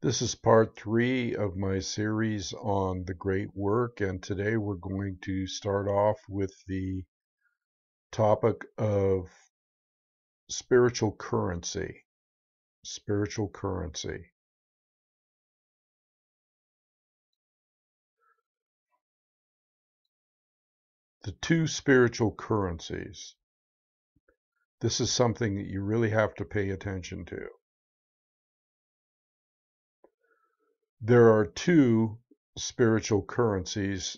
This is part 3 of my series on the great work, and today we're going to start off with the topic of spiritual currency. Spiritual currency. The two spiritual currencies. This is something that you really have to pay attention to. There are two spiritual currencies,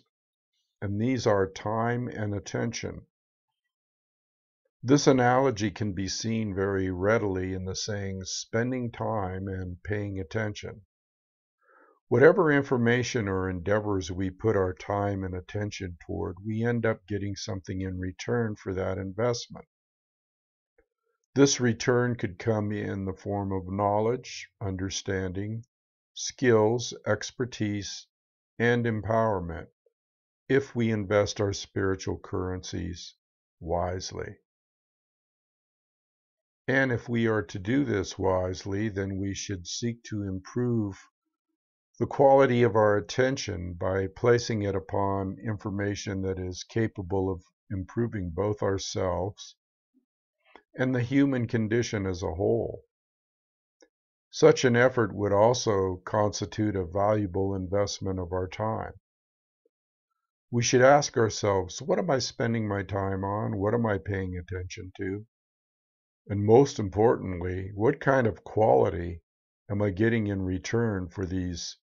and these are time and attention. This analogy can be seen very readily in the sayings spending time and paying attention. Whatever information or endeavors we put our time and attention toward, we end up getting something in return for that investment. This return could come in the form of knowledge, understanding, skills, expertise, and empowerment if we invest our spiritual currencies wisely. And if we are to do this wisely, then we should seek to improve the quality of our attention by placing it upon information that is capable of improving both ourselves and the human condition as a whole. Such an effort would also constitute a valuable investment of our time. We should ask ourselves, what am I spending my time on? What am I paying attention to? And most importantly, what kind of quality am I getting in return for these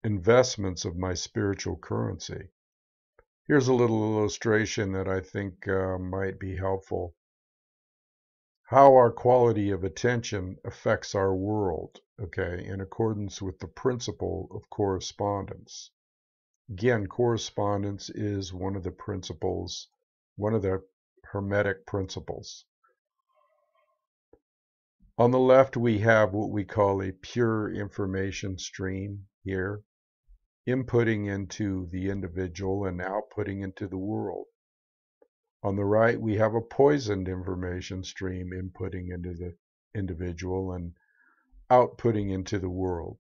investments of my spiritual currency? Here's a little illustration that I think might be helpful. How our quality of attention affects our world, okay, in accordance with the principle of correspondence. Again, correspondence is one of the principles, one of the Hermetic principles. On the left, we have what we call a pure information stream here, inputting into the individual and outputting into the world. On the right, we have a poisoned information stream inputting into the individual and outputting into the world.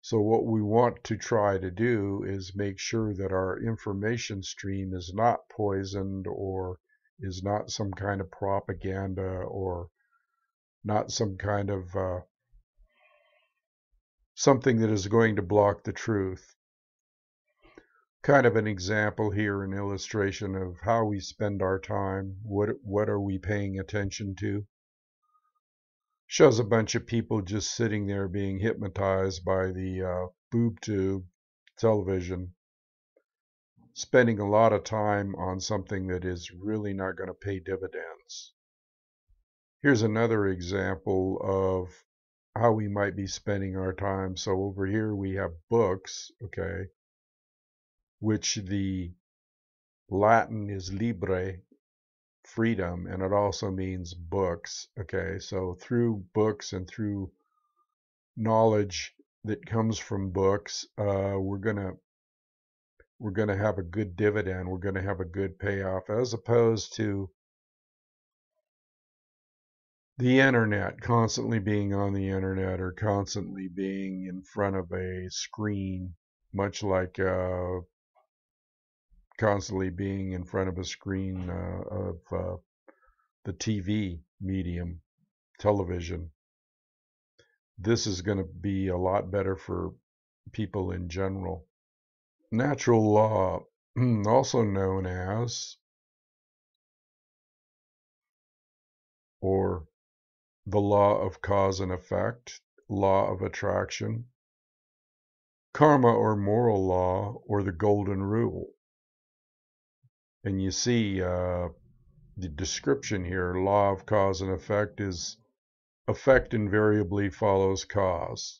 So what we want to try to do is make sure that our information stream is not poisoned or is not some kind of propaganda or not some kind of something that is going to block the truth. Kind of an example here, an illustration of how we spend our time. What are we paying attention to? Shows a bunch of people just sitting there being hypnotized by the boob tube television, spending a lot of time on something that is really not going to pay dividends. Here's another example of how we might be spending our time. So over here we have books, okay, which the Latin is libre, freedom, and it also means books, okay. So through books and through knowledge that comes from books, we're gonna have a good dividend. We're gonna have a good payoff, as opposed to the internet, constantly being on the internet or constantly being in front of a screen, much like constantly being in front of a screen of the TV medium, television. This is going to be a lot better for people in general. Natural law, also known as, or the law of cause and effect, law of attraction, karma or moral law, or the golden rule. And you see the description here, law of cause and effect is effect invariably follows cause.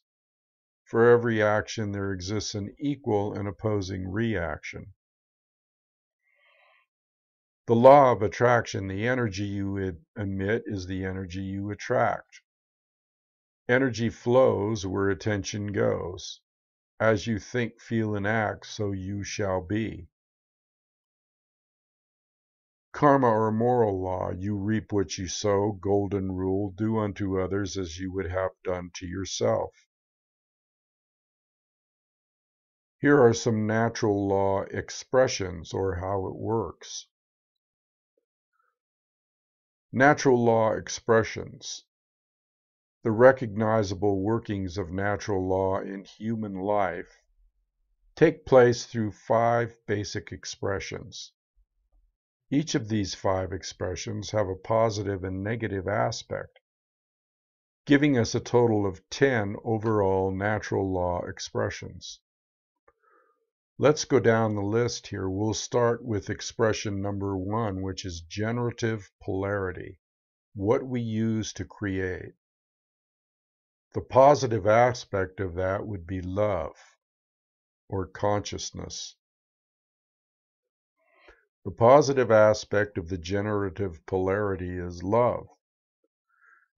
For every action there exists an equal and opposing reaction. The law of attraction, the energy you emit is the energy you attract. Energy flows where attention goes. As you think, feel, and act, so you shall be. Karma or moral law, you reap what you sow. Golden rule, do unto others as you would have done to yourself. Here are some natural law expressions, or how it works. Natural law expressions. The recognizable workings of natural law in human life take place through 5 basic expressions. Each of these 5 expressions have a positive and negative aspect, giving us a total of 10 overall natural law expressions. Let's go down the list here. We'll start with expression number 1, which is generative polarity, what we use to create. The positive aspect of that would be love, or consciousness. The positive aspect of the generative polarity is love.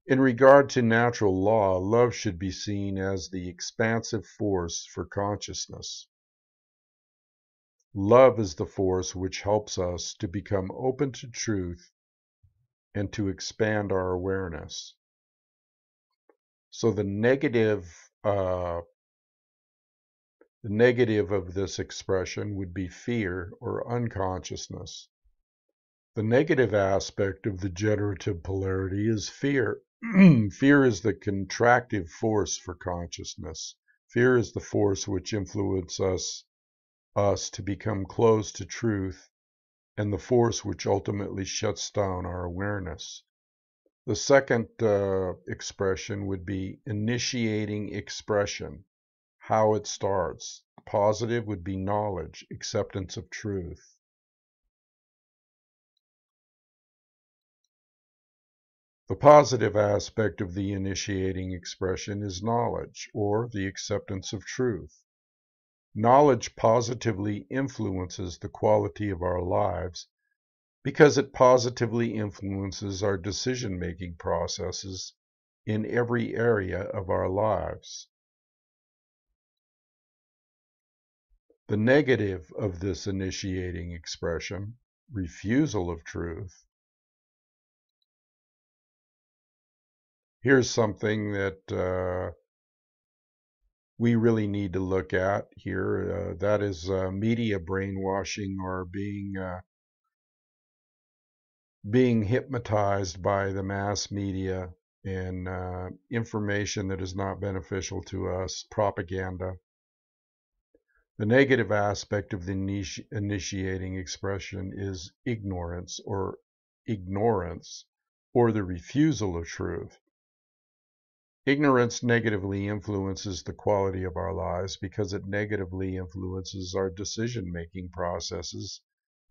In regard to natural law, love should be seen as the expansive force for consciousness. Love is the force which helps us to become open to truth and to expand our awareness. So the negative of this expression would be fear or unconsciousness. The negative aspect of the generative polarity is fear. Fear is the contractive force for consciousness. Fear is the force which influences us to become close to truth, and the force which ultimately shuts down our awareness. The second expression would be initiating expression, how it starts. Positive would be knowledge, acceptance of truth. The positive aspect of the initiating expression is knowledge, or the acceptance of truth. Knowledge positively influences the quality of our lives because it positively influences our decision-making processes in every area of our lives. The negative of this initiating expression, refusal of truth. Here's something that we really need to look at here. That is media brainwashing, or being hypnotized by the mass media and information that is not beneficial to us, propaganda. The negative aspect of the initiating expression is ignorance, or the refusal of truth. Ignorance negatively influences the quality of our lives because it negatively influences our decision-making processes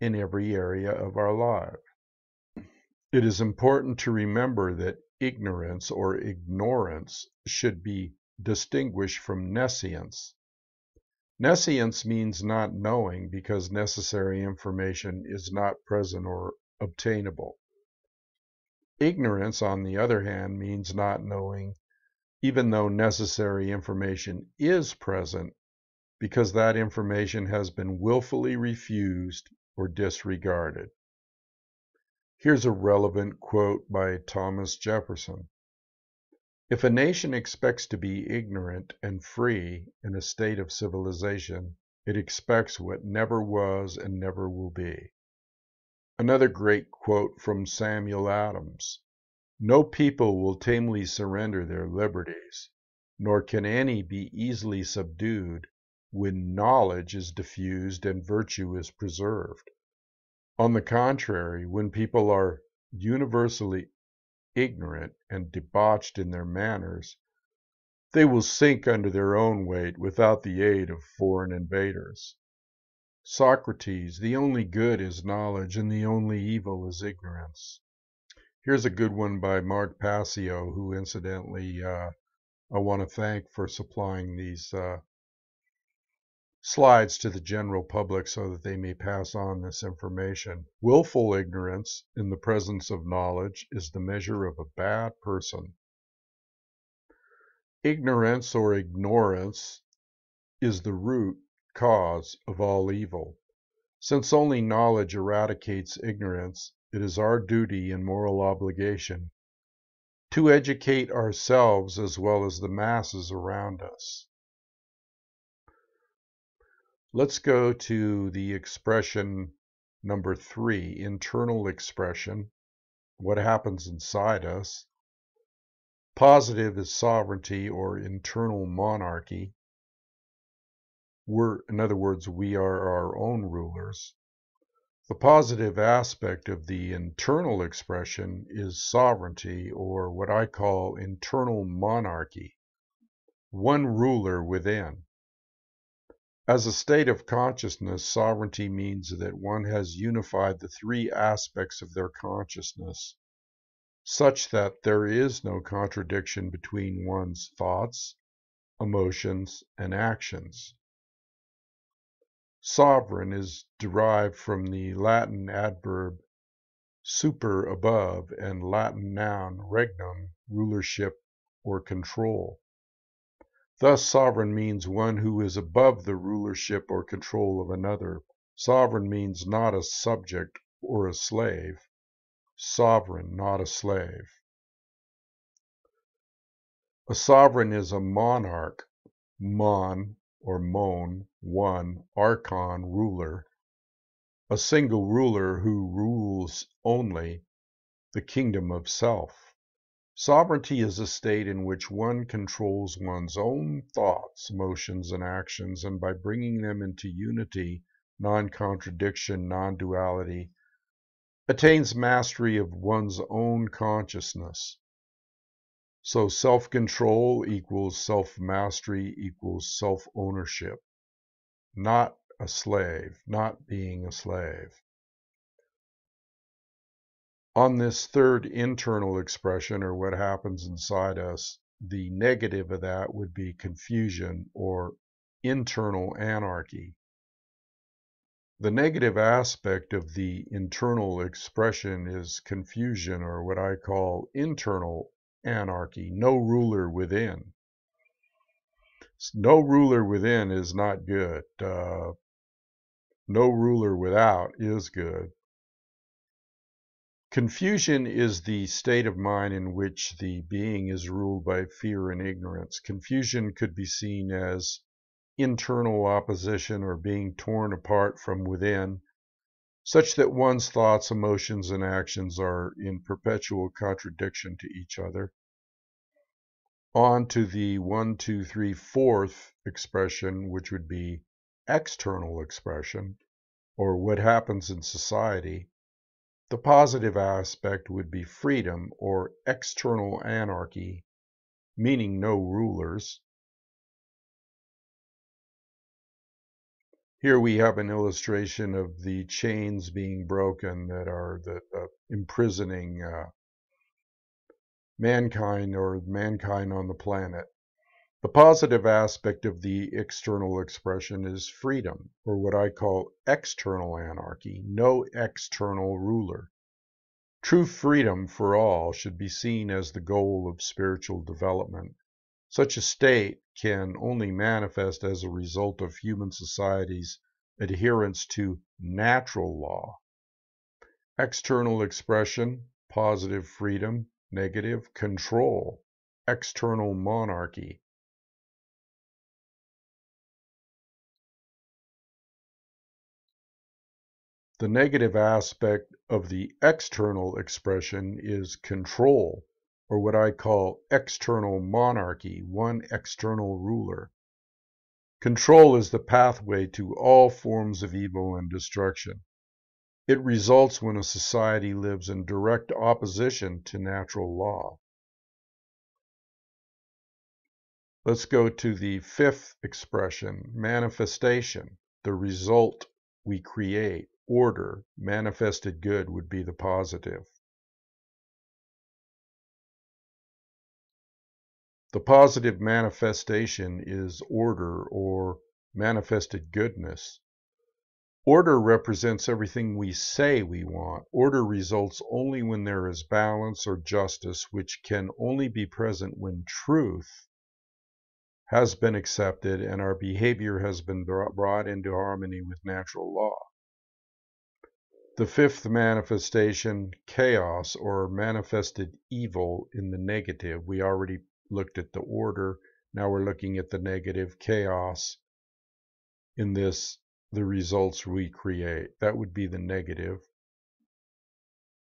in every area of our life. It is important to remember that ignorance or ignorance should be distinguished from nescience. Nescience means not knowing because necessary information is not present or obtainable. Ignorance, on the other hand, means not knowing even though necessary information is present, because that information has been willfully refused or disregarded. Here's a relevant quote by Thomas Jefferson. If a nation expects to be ignorant and free in a state of civilization, it expects what never was and never will be. Another great quote from Samuel Adams. No people will tamely surrender their liberties, nor can any be easily subdued when knowledge is diffused and virtue is preserved. On the contrary, when people are universally ignorant and debauched in their manners, they will sink under their own weight without the aid of foreign invaders. Socrates, the only good is knowledge, and the only evil is ignorance. Here's a good one by Mark Passio, who incidentally I want to thank for supplying these slides to the general public so that they may pass on this information. Willful ignorance in the presence of knowledge is the measure of a bad person. Ignorance or ignorance is the root cause of all evil. Since only knowledge eradicates ignorance, it is our duty and moral obligation to educate ourselves as well as the masses around us. Let's go to the expression number 3, internal expression. What happens inside us? Positive is sovereignty or internal monarchy. In other words, we are our own rulers. The positive aspect of the internal expression is sovereignty, or what I call internal monarchy, one ruler within. As a state of consciousness, sovereignty means that one has unified the three aspects of their consciousness, such that there is no contradiction between one's thoughts, emotions, and actions. Sovereign is derived from the Latin adverb super, above, and Latin noun regnum, rulership or control. Thus, sovereign means one who is above the rulership or control of another. Sovereign means not a subject or a slave. Sovereign, not a slave. A sovereign is a monarch, mon or mon, one, archon, ruler, a single ruler who rules only the kingdom of self. Sovereignty is a state in which one controls one's own thoughts, emotions, and actions, and by bringing them into unity, non-contradiction, non-duality, attains mastery of one's own consciousness. So self-control equals self-mastery equals self-ownership, not a slave, not being a slave. On this third internal expression, or what happens inside us, the negative of that would be confusion or internal anarchy. The negative aspect of the internal expression is confusion, or what I call internal anarchy, no ruler within. No ruler within is not good. No ruler without is good. Confusion is the state of mind in which the being is ruled by fear and ignorance. Confusion could be seen as internal opposition or being torn apart from within, such that one's thoughts, emotions, and actions are in perpetual contradiction to each other. On to the 1, 2, 3, 4th expression, which would be external expression, or what happens in society. The positive aspect would be freedom or external anarchy, meaning no rulers. Here we have an illustration of the chains being broken that are imprisoning mankind or mankind on the planet. The positive aspect of the external expression is freedom, or what I call external anarchy, no external ruler. True freedom for all should be seen as the goal of spiritual development. Such a state can only manifest as a result of human society's adherence to natural law. External expression, positive freedom, negative control, external monarchy. The negative aspect of the external expression is control, or what I call external monarchy, one external ruler. Control is the pathway to all forms of evil and destruction. It results when a society lives in direct opposition to natural law. Let's go to the 5th expression, manifestation, the result we create. Order, manifested good would be the positive. The positive manifestation is order or manifested goodness. Order represents everything we say we want. Order results only when there is balance or justice, which can only be present when truth has been accepted and our behavior has been brought into harmony with natural law. The 5th manifestation, chaos or manifested evil in the negative. We already looked at the order. Now we're looking at the negative, chaos, in this the results we create. That would be the negative.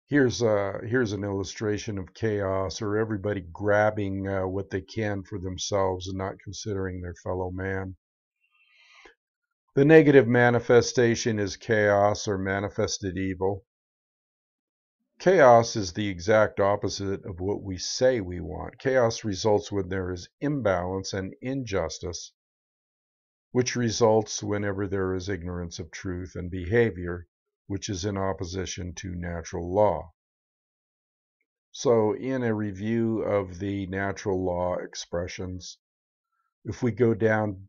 Here's an illustration of chaos, or everybody grabbing what they can for themselves and not considering their fellow man. The negative manifestation is chaos or manifested evil. Chaos is the exact opposite of what we say we want. Chaos results when there is imbalance and injustice, which results whenever there is ignorance of truth and behavior, which is in opposition to natural law. So in a review of the natural law expressions, if we go down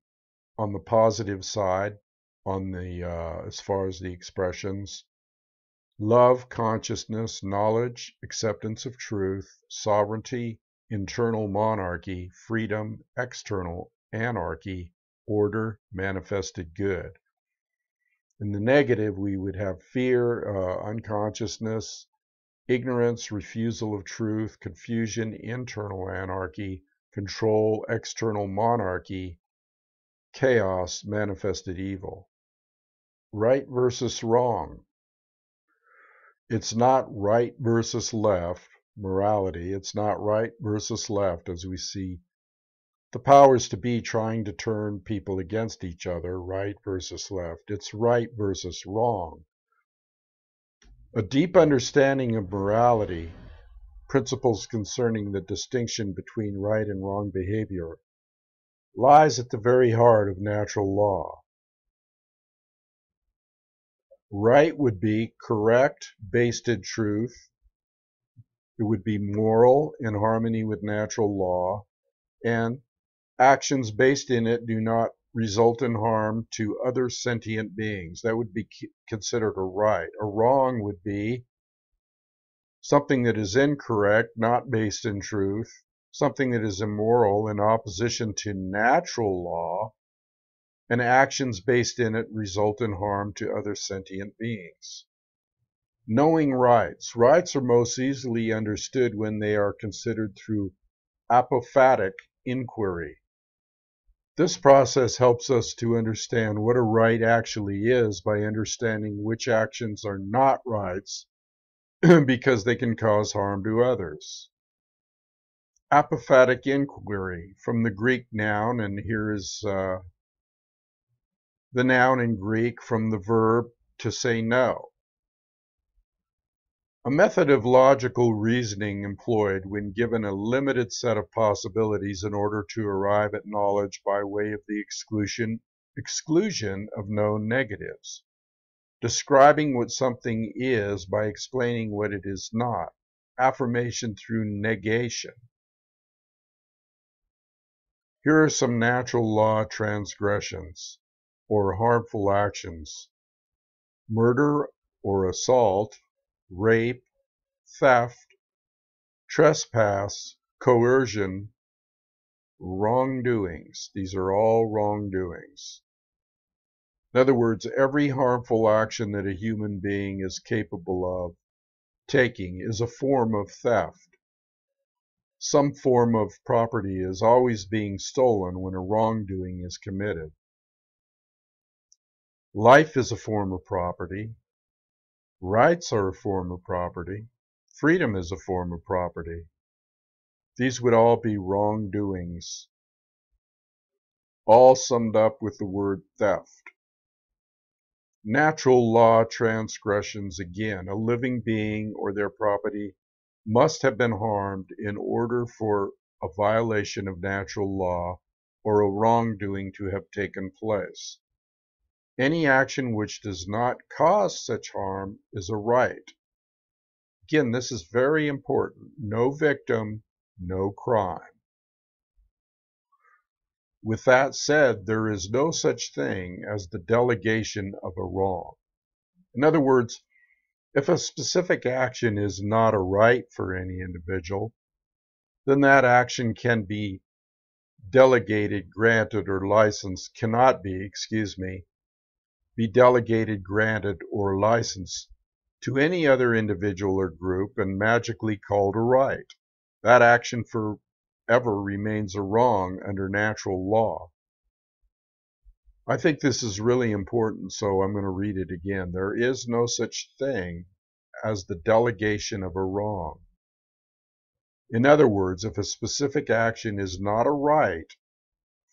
on the positive side, on the as far as the expressions, love, consciousness, knowledge, acceptance of truth, sovereignty, internal monarchy, freedom, external anarchy, order, manifested good. In the negative, we would have fear, unconsciousness, ignorance, refusal of truth, confusion, internal anarchy, control, external monarchy, chaos, manifested evil. Right versus wrong. It's not right versus left, morality. It's not right versus left, as we see the powers to be trying to turn people against each other, right versus left. It's right versus wrong. A deep understanding of morality, principles concerning the distinction between right and wrong behavior, lies at the very heart of natural law. Right would be correct, based in truth. It would be moral, in harmony with natural law, and actions based in it do not result in harm to other sentient beings. That would be considered a right. A wrong would be something that is incorrect, not based in truth, something that is immoral, in opposition to natural law, and actions based in it result in harm to other sentient beings. Knowing rights. Rights are most easily understood when they are considered through apophatic inquiry. This process helps us to understand what a right actually is by understanding which actions are not rights because they can cause harm to others. Apophatic inquiry, from the Greek noun, and here is the noun in Greek from the verb to say no. A method of logical reasoning employed when given a limited set of possibilities in order to arrive at knowledge by way of the exclusion of known negatives. Describing what something is by explaining what it is not. Affirmation through negation. Here are some natural law transgressions or harmful actions. Murder or assault, rape, theft, trespass, coercion, wrongdoings. These are all wrongdoings. In other words, every harmful action that a human being is capable of taking is a form of theft. Some form of property is always being stolen when a wrongdoing is committed. Life is a form of property. Rights are a form of property. Freedom is a form of property. These would all be wrongdoings, all summed up with the word theft. Natural law transgressions, again, a living being or their property must have been harmed in order for a violation of natural law or a wrongdoing to have taken place. Any action which does not cause such harm is a right. Again, this is very important. No victim, no crime. With that said, there is no such thing as the delegation of a wrong. In other words, if a specific action is not a right for any individual, then that action can be delegated, granted, or licensed, be delegated, granted, or licensed to any other individual or group and magically called a right. That action forever remains a wrong under natural law. I think this is really important, so I'm going to read it again. There is no such thing as the delegation of a wrong. In other words, if a specific action is not a right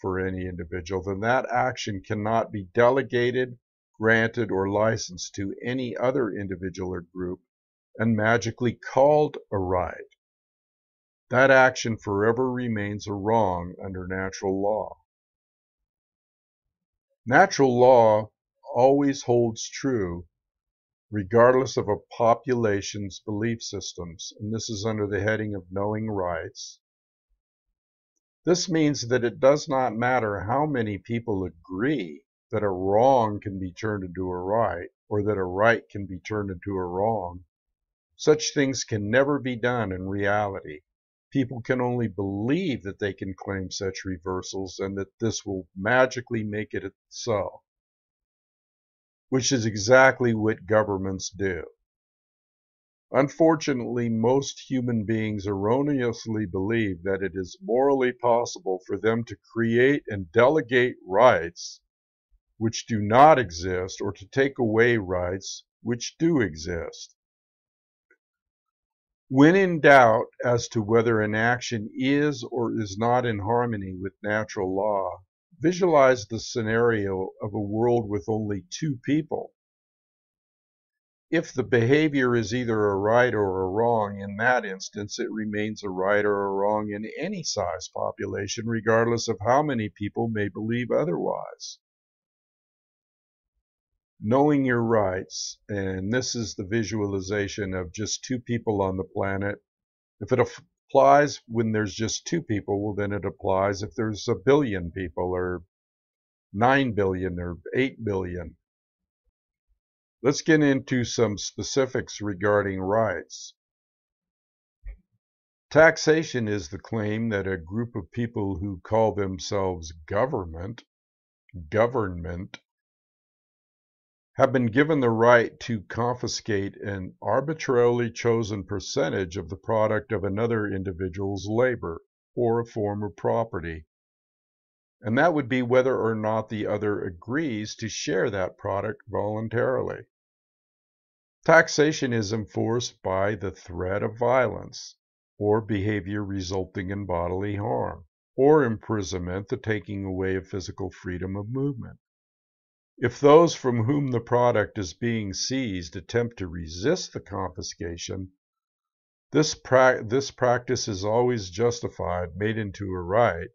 for any individual, then that action cannot be delegated, granted, or licensed to any other individual or group and magically called a right. That action forever remains a wrong under natural law. Natural law always holds true regardless of a population's belief systems, and this is under the heading of knowing rights. This means that it does not matter how many people agree that a wrong can be turned into a right, or that a right can be turned into a wrong. Such things can never be done in reality. People can only believe that they can claim such reversals and that this will magically make it so, which is exactly what governments do. Unfortunately, most human beings erroneously believe that it is morally possible for them to create and delegate rights which do not exist, or to take away rights which do exist. When in doubt as to whether an action is or is not in harmony with natural law, visualize the scenario of a world with only two people. If the behavior is either a right or a wrong, in that instance it remains a right or a wrong in any size population, regardless of how many people may believe otherwise. Knowing your rights, and this is the visualization of just two people on the planet. If it applies when there's just two people, well, then it applies if there's 1 billion people, or 9 billion, or 8 billion. Let's get into some specifics regarding rights. Taxation is the claim that a group of people who call themselves government, have been given the right to confiscate an arbitrarily chosen percentage of the product of another individual's labor or a form of property. And that would be whether or not the other agrees to share that product voluntarily. Taxation is enforced by the threat of violence, or behavior resulting in bodily harm, or imprisonment, the taking away of physical freedom of movement. If those from whom the product is being seized attempt to resist the confiscation, this practice is always justified, made into a right,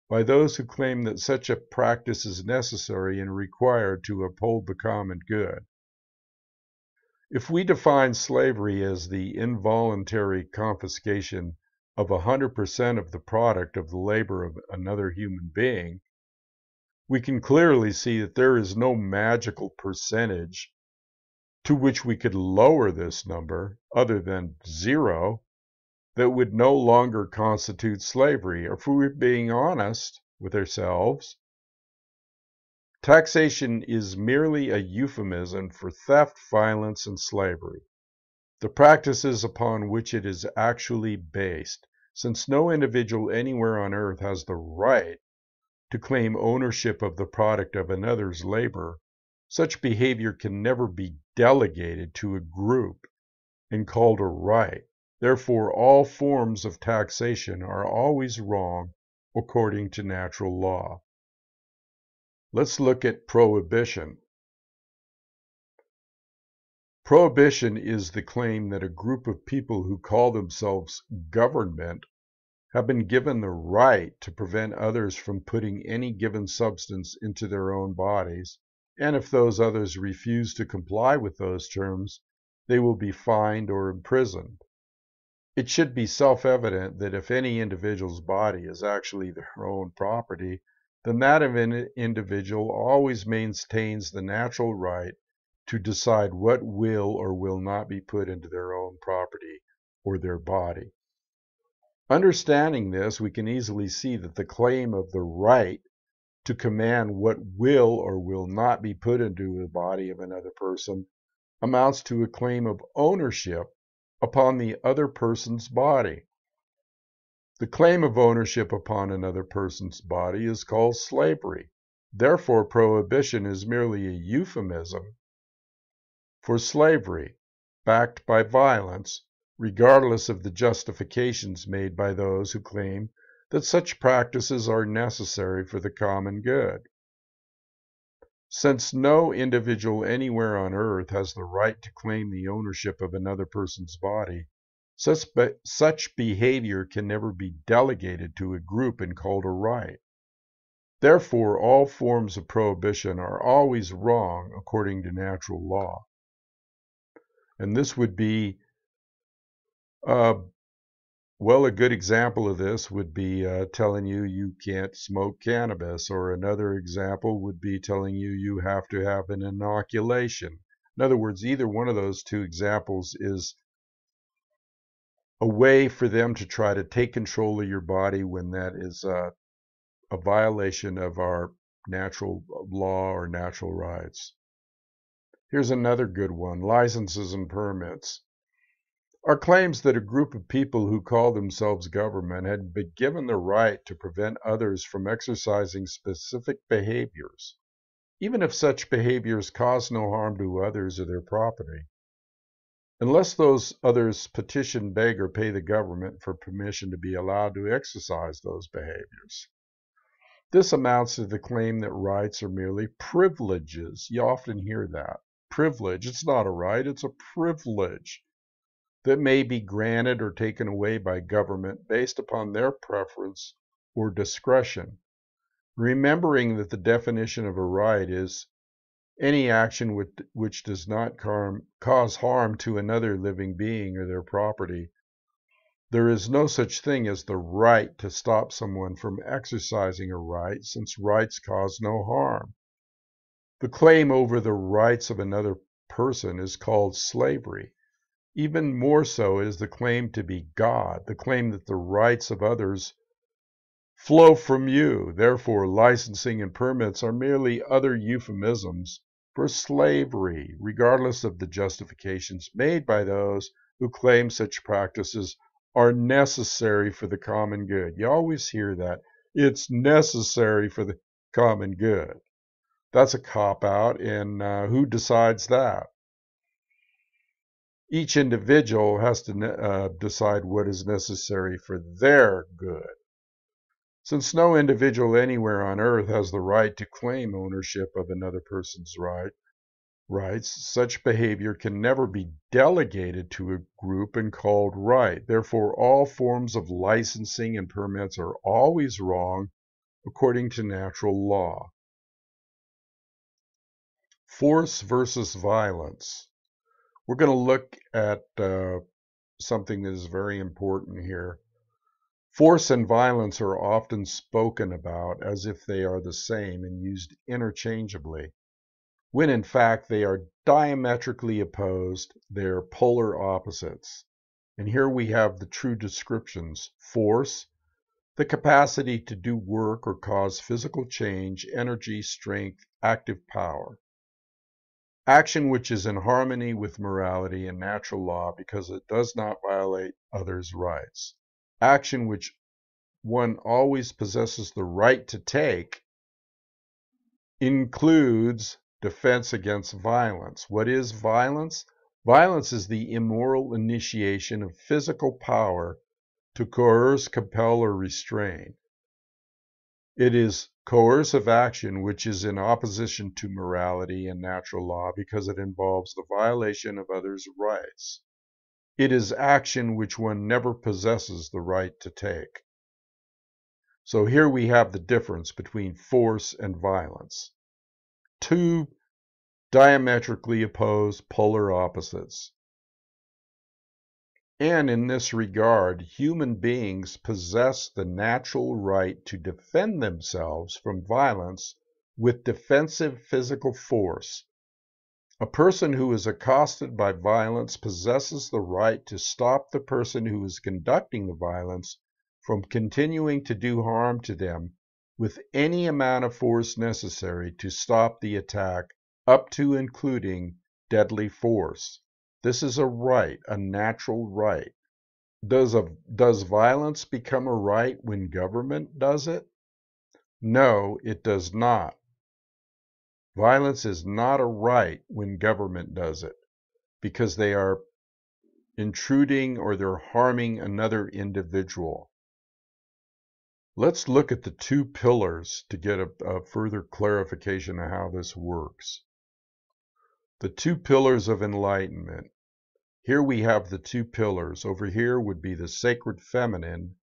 by those who claim that such a practice is necessary and required to uphold the common good. If we define slavery as the involuntary confiscation of 100% of the product of the labor of another human being, we can clearly see that there is no magical percentage to which we could lower this number, other than 0, that would no longer constitute slavery. If we're being honest with ourselves, taxation is merely a euphemism for theft, violence, and slavery, the practices upon which it is actually based, since no individual anywhere on earth has the right to claim ownership of the product of another's labor. Such behavior can never be delegated to a group and called a right. Therefore, all forms of taxation are always wrong according to natural law. Let's look at prohibition. Prohibition is the claim that a group of people who call themselves government have been given the right to prevent others from putting any given substance into their own bodies, and if those others refuse to comply with those terms, they will be fined or imprisoned. It should be self-evident that if any individual's body is actually their own property, then that individual always maintains the natural right to decide what will or will not be put into their own property or their body. Understanding this, we can easily see that the claim of the right to command what will or will not be put into the body of another person amounts to a claim of ownership upon the other person's body. The claim of ownership upon another person's body is called slavery, Therefore, prohibition is merely a euphemism for slavery, backed by violence, regardless of the justifications made by those who claim that such practices are necessary for the common good. Since no individual anywhere on earth has the right to claim the ownership of another person's body, such behavior can never be delegated to a group and called a right. Therefore, all forms of prohibition are always wrong according to natural law. And this would be, a good example of this would be telling you you can't smoke cannabis, or another example would be telling you you have to have an inoculation. In other words, either one of those two examples is a way for them to try to take control of your body when that is a violation of our natural law or natural rights. Here's another good one: licenses and permits. Are claims that a group of people who call themselves government had been given the right to prevent others from exercising specific behaviors, even if such behaviors cause no harm to others or their property, unless those others petition, beg, or pay the government for permission to be allowed to exercise those behaviors. This amounts to the claim that rights are merely privileges. You often hear that. Privilege. It's not a right, it's a privilege that may be granted or taken away by government based upon their preference or discretion. Remembering that the definition of a right is any action which does not cause harm to another living being or their property. There is no such thing as the right to stop someone from exercising a right, since rights cause no harm. The claim over the rights of another person is called slavery. Even more so is the claim to be God, the claim that the rights of others flow from you. Therefore, licensing and permits are merely other euphemisms for slavery, regardless of the justifications made by those who claim such practices are necessary for the common good. You always hear that. It's necessary for the common good. That's a cop-out, and who decides that? Each individual has to decide what is necessary for their good. Since no individual anywhere on earth has the right to claim ownership of another person's rights, such behavior can never be delegated to a group and called right. Therefore, all forms of licensing and permits are always wrong according to natural law. Force versus violence. We're going to look at something that is very important here. Force and violence are often spoken about as if they are the same and used interchangeably, when in fact they are diametrically opposed. They're polar opposites. And here we have the true descriptions. Force, the capacity to do work or cause physical change, energy, strength, active power. Action which is in harmony with morality and natural law because it does not violate others' rights. Action which one always possesses the right to take includes defense against violence. What is violence? Violence is the immoral initiation of physical power to coerce, compel, or restrain. It is coercive action which is in opposition to morality and natural law because it involves the violation of others' rights. It is action which one never possesses the right to take. So here we have the difference between force and violence. Two diametrically opposed polar opposites. And in this regard, human beings possess the natural right to defend themselves from violence with defensive physical force. A person who is accosted by violence possesses the right to stop the person who is conducting the violence from continuing to do harm to them with any amount of force necessary to stop the attack, up to including deadly force. This is a right, a natural right. Does violence become a right when government does it? No, it does not. Violence is not a right when government does it, because they are intruding or they're harming another individual. Let's look at the two pillars to get a further clarification of how this works. The two pillars of enlightenment. Here we have the two pillars. Over here would be the sacred feminine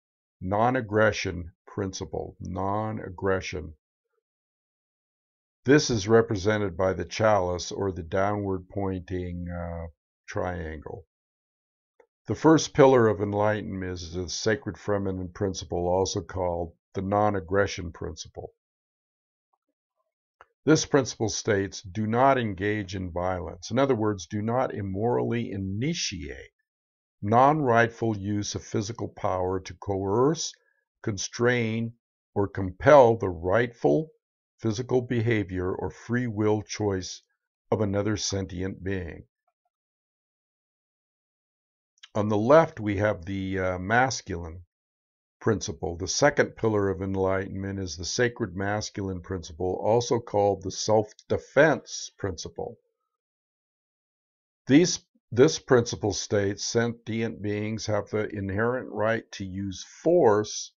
non-aggression principle. Non-aggression. This is represented by the chalice or the downward pointing triangle. The first pillar of enlightenment is the sacred feminine principle, also called the non-aggression principle. This principle states, do not engage in violence. In other words, do not immorally initiate non-rightful use of physical power to coerce, constrain, or compel the rightful physical behavior or free will choice of another sentient being. On the left, we have the masculine principle. The second pillar of enlightenment is the sacred masculine principle, also called the self-defense principle. This principle states sentient beings have the inherent right to use force,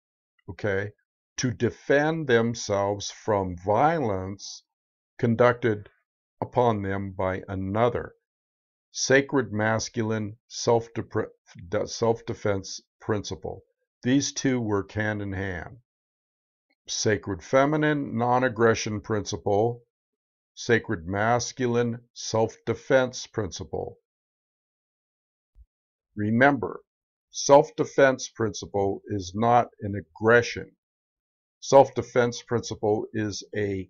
okay, to defend themselves from violence conducted upon them by another. Sacred masculine self-defense principle. These two work hand in hand. Sacred feminine non-aggression principle, sacred masculine self-defense principle. Remember, self-defense principle is not an aggression. Self-defense principle is a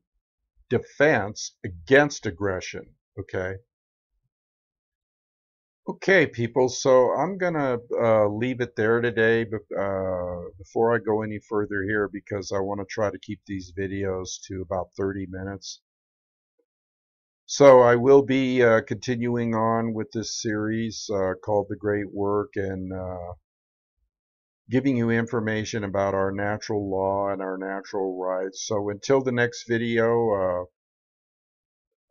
defense against aggression, okay? Okay, people, so I'm going to leave it there today before I go any further here, because I want to try to keep these videos to about 30 minutes. So I will be continuing on with this series called The Great Work, and giving you information about our natural law and our natural rights. So until the next video,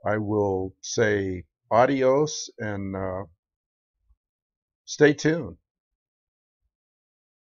I will say adios and stay tuned.